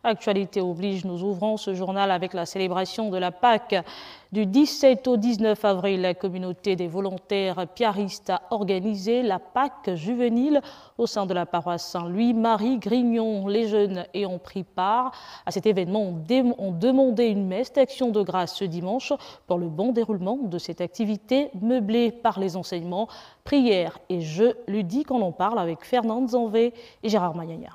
Actualité oblige, nous ouvrons ce journal avec la célébration de la Pâque. Du 17 au 19 avril, la communauté des volontaires piaristes a organisé la Pâque juvénile au sein de la paroisse Saint-Louis. Marie-Grignon, les jeunes ayant pris part à cet événement ont demandé une messe d'action de grâce ce dimanche pour le bon déroulement de cette activité meublée par les enseignements, prières et jeux ludiques. On en parle avec Fernande Zanvé et Gérard Magnagna.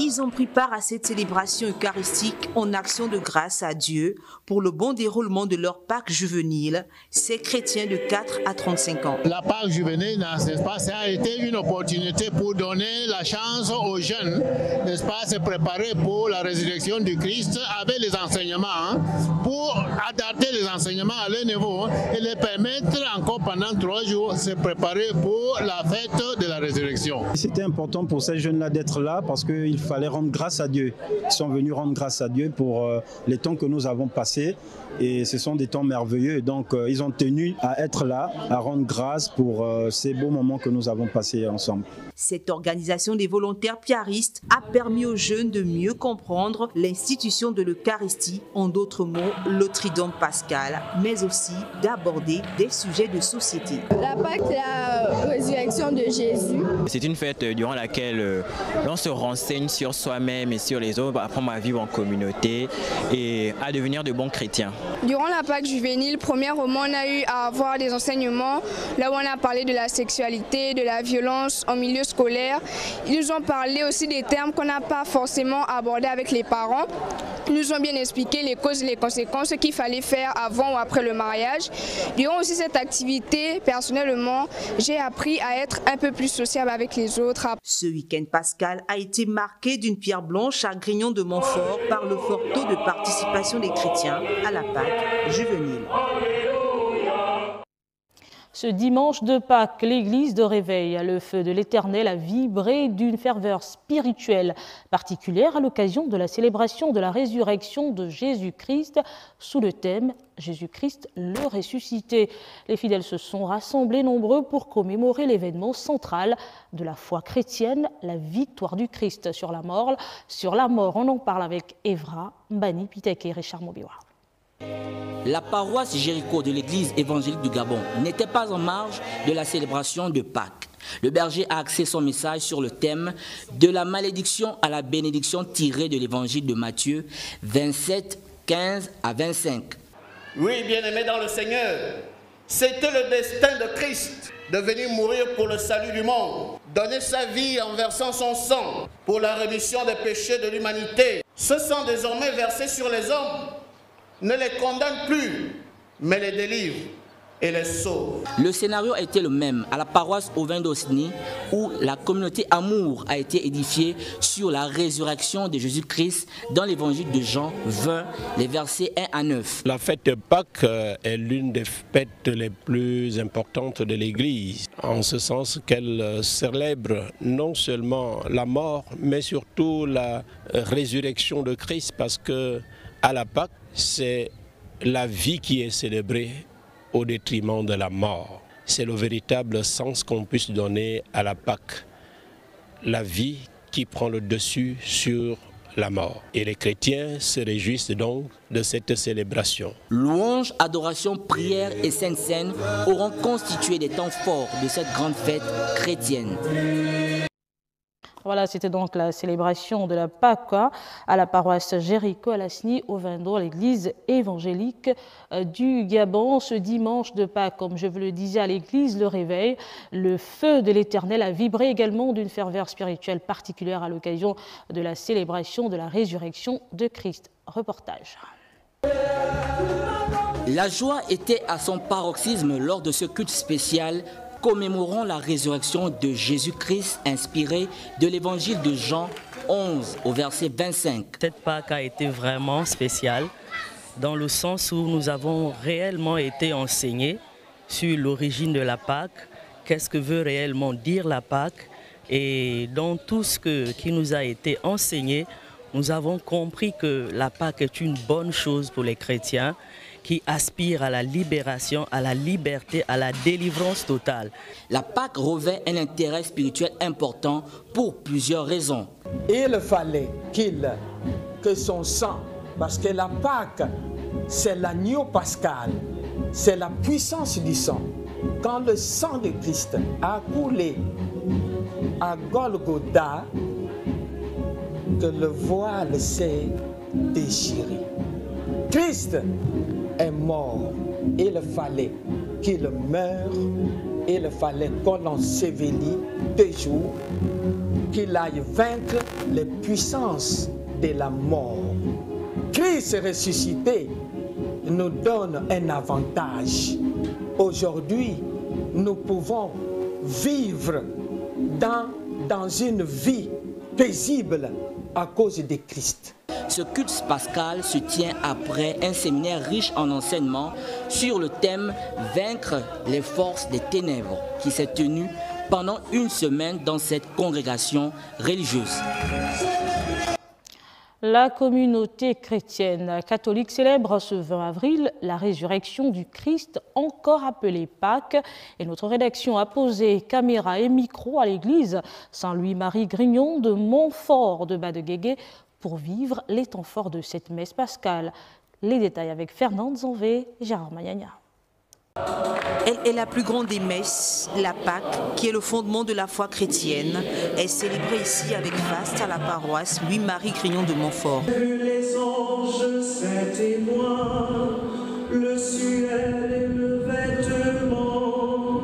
Ils ont pris part à cette célébration eucharistique en action de grâce à Dieu pour le bon déroulement de leur Pâque juvénile, ces chrétiens de 4 à 35 ans. La Pâque juvénile, n'est-ce pas, ça a été une opportunité pour donner la chance aux jeunes, n'est-ce pas, se préparer pour la résurrection du Christ avec les enseignements, pour adapter les enseignements à leur niveau et les permettre encore pendant 3 jours de se préparer pour la fête de la résurrection. C'était important pour ces jeunes-là d'être là parce qu'il fallait rendre grâce à Dieu. Ils sont venus rendre grâce à Dieu pour les temps que nous avons passés et ce sont des temps merveilleux. Donc ils ont tenu à être là, à rendre grâce pour ces beaux moments que nous avons passés ensemble. Cette organisation des volontaires piaristes a permis aux jeunes de mieux comprendre l'institution de l'Eucharistie, en d'autres mots, le trident pascal, mais aussi d'aborder des sujets de société. La Pâque, c'est la résurrection de Jésus. C'est une fête durant laquelle l'on se renseigne sur soi-même et sur les autres, apprendre à vivre en communauté et à devenir de bons chrétiens. Durant la Pâque juvénile, premièrement, on a eu à avoir des enseignements, là où on a parlé de la sexualité, de la violence en milieu scolaire. Ils nous ont parlé aussi des termes qu'on n'a pas forcément abordés avec les parents. Ils nous ont bien expliqué les causes et les conséquences qu'il fallait faire avant ou après le mariage. Durant aussi cette activité, personnellement, j'ai appris à être un peu plus sociable avec les autres. Ce week-end pascal a été marqué d'une pierre blanche à Grignon de Montfort par le fort taux de participation des chrétiens à la Pâque juvénile. Ce dimanche de Pâques, l'église de Réveil, le feu de l'Éternel, a vibré d'une ferveur spirituelle particulière à l'occasion de la célébration de la résurrection de Jésus-Christ sous le thème « Jésus-Christ le ressuscité ». Les fidèles se sont rassemblés nombreux pour commémorer l'événement central de la foi chrétienne, la victoire du Christ sur la mort. On en parle avec Evra Mbani Piteke et Richard Mobiwa. La paroisse Jéricho de l'église évangélique du Gabon n'était pas en marge de la célébration de Pâques. Le berger a axé son message sur le thème de la malédiction à la bénédiction tirée de l'évangile de Matthieu 27, 15 à 25. Oui, bien-aimés dans le Seigneur, c'était le destin de Christ de venir mourir pour le salut du monde, donner sa vie en versant son sang pour la rémission des péchés de l'humanité. Ce sang désormais versé sur les hommes ne les condamne plus, mais les délivre et les sauve. Le scénario a été le même à la paroisse Auvin d'Osny, où la communauté Amour a été édifiée sur la résurrection de Jésus-Christ dans l'évangile de Jean 20, les versets 1 à 9. La fête de Pâques est l'une des fêtes les plus importantes de l'Église, en ce sens qu'elle célèbre non seulement la mort, mais surtout la résurrection de Christ, parce que à la Pâque, c'est la vie qui est célébrée au détriment de la mort. C'est le véritable sens qu'on puisse donner à la Pâque. La vie qui prend le dessus sur la mort. Et les chrétiens se réjouissent donc de cette célébration. Louange, adoration, prière et Sainte Seine auront constitué des temps forts de cette grande fête chrétienne. Voilà, c'était donc la célébration de la Pâque à la paroisse Jéricho à Lasny, au Vindo, à l'église évangélique du Gabon. Ce dimanche de Pâques, comme je vous le disais, à l'église Le Réveil, le feu de l'Éternel a vibré également d'une ferveur spirituelle particulière à l'occasion de la célébration de la résurrection de Christ. Reportage. La joie était à son paroxysme lors de ce culte spécial commémorant la résurrection de Jésus-Christ inspiré de l'évangile de Jean 11 au verset 25. Cette Pâque a été vraiment spéciale dans le sens où nous avons réellement été enseignés sur l'origine de la Pâque, qu'est-ce que veut réellement dire la Pâque, et dans tout ce qui nous a été enseigné, nous avons compris que la Pâque est une bonne chose pour les chrétiens qui aspirent à la libération, à la liberté, à la délivrance totale. La Pâque revêt un intérêt spirituel important pour plusieurs raisons. Il fallait que son sang, parce que la Pâque, c'est l'agneau pascal, c'est la puissance du sang. Quand le sang de Christ a coulé à Golgotha, que le voile s'est déchiré. Christ est mort. Il fallait qu'il meure. Il fallait qu'on l'ensevelisse 2 jours, qu'il aille vaincre les puissances de la mort. Christ ressuscité nous donne un avantage. Aujourd'hui, nous pouvons vivre dans une vie paisible à cause de Christ. Ce culte pascal se tient après un séminaire riche en enseignements sur le thème « Vaincre les forces des ténèbres » qui s'est tenu pendant 1 semaine dans cette congrégation religieuse. La communauté chrétienne catholique célèbre ce 20 avril la résurrection du Christ, encore appelée Pâques. Et notre rédaction a posé caméra et micro à l'église Saint-Louis-Marie Grignon de Montfort de Bas-de-Guégué pour vivre les temps forts de cette messe pascale. Les détails avec Fernande Zanvé et Gérard Mayagna. Elle est la plus grande des messes, la Pâque, qui est le fondement de la foi chrétienne, est célébrée ici avec faste à la paroisse Louis-Marie Grignon de Montfort. Les anges, saints témoins, le ciel et le vêtement,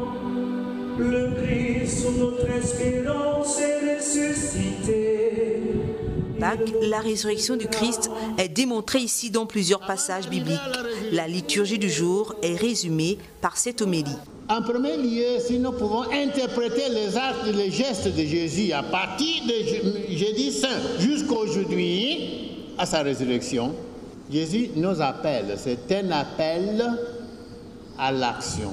le Christ, notre espérance est ressuscité. Pâques, la résurrection du Christ est démontrée ici dans plusieurs passages bibliques. La liturgie du jour est résumée par cette homélie. En premier lieu, si nous pouvons interpréter les actes et les gestes de Jésus à partir de jeudi saint jusqu'aujourd'hui, à sa résurrection, Jésus nous appelle. C'est un appel à l'action.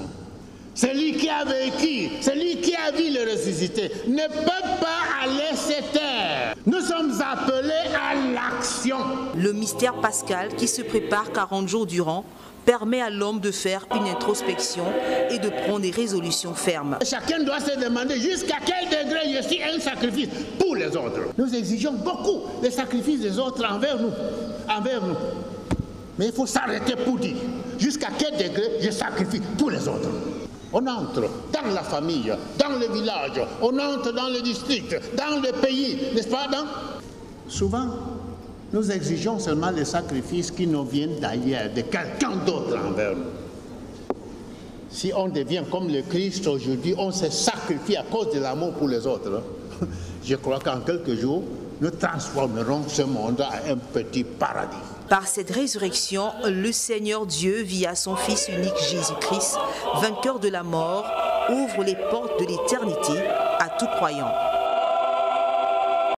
Celui qui a vécu, celui qui a vu le ressuscité, ne peut pas laisser taire. Nous sommes appelés à l'action. Le mystère pascal qui se prépare 40 jours durant permet à l'homme de faire une introspection et de prendre des résolutions fermes. Chacun doit se demander jusqu'à quel degré je suis un sacrifice pour les autres. Nous exigeons beaucoup les sacrifices des autres envers nous. Mais il faut s'arrêter pour dire jusqu'à quel degré je sacrifie pour les autres. On entre dans la famille, dans le village, on entre dans le district, dans le pays, n'est-ce pas? Souvent, nous exigeons seulement les sacrifices qui nous viennent d'ailleurs, de quelqu'un d'autre envers nous. Si on devient comme le Christ aujourd'hui, on se sacrifie à cause de l'amour pour les autres. Je crois qu'en quelques jours, nous transformerons ce monde en un petit paradis. Par cette résurrection, le Seigneur Dieu, via son Fils unique Jésus-Christ, vainqueur de la mort, ouvre les portes de l'éternité à tout croyant.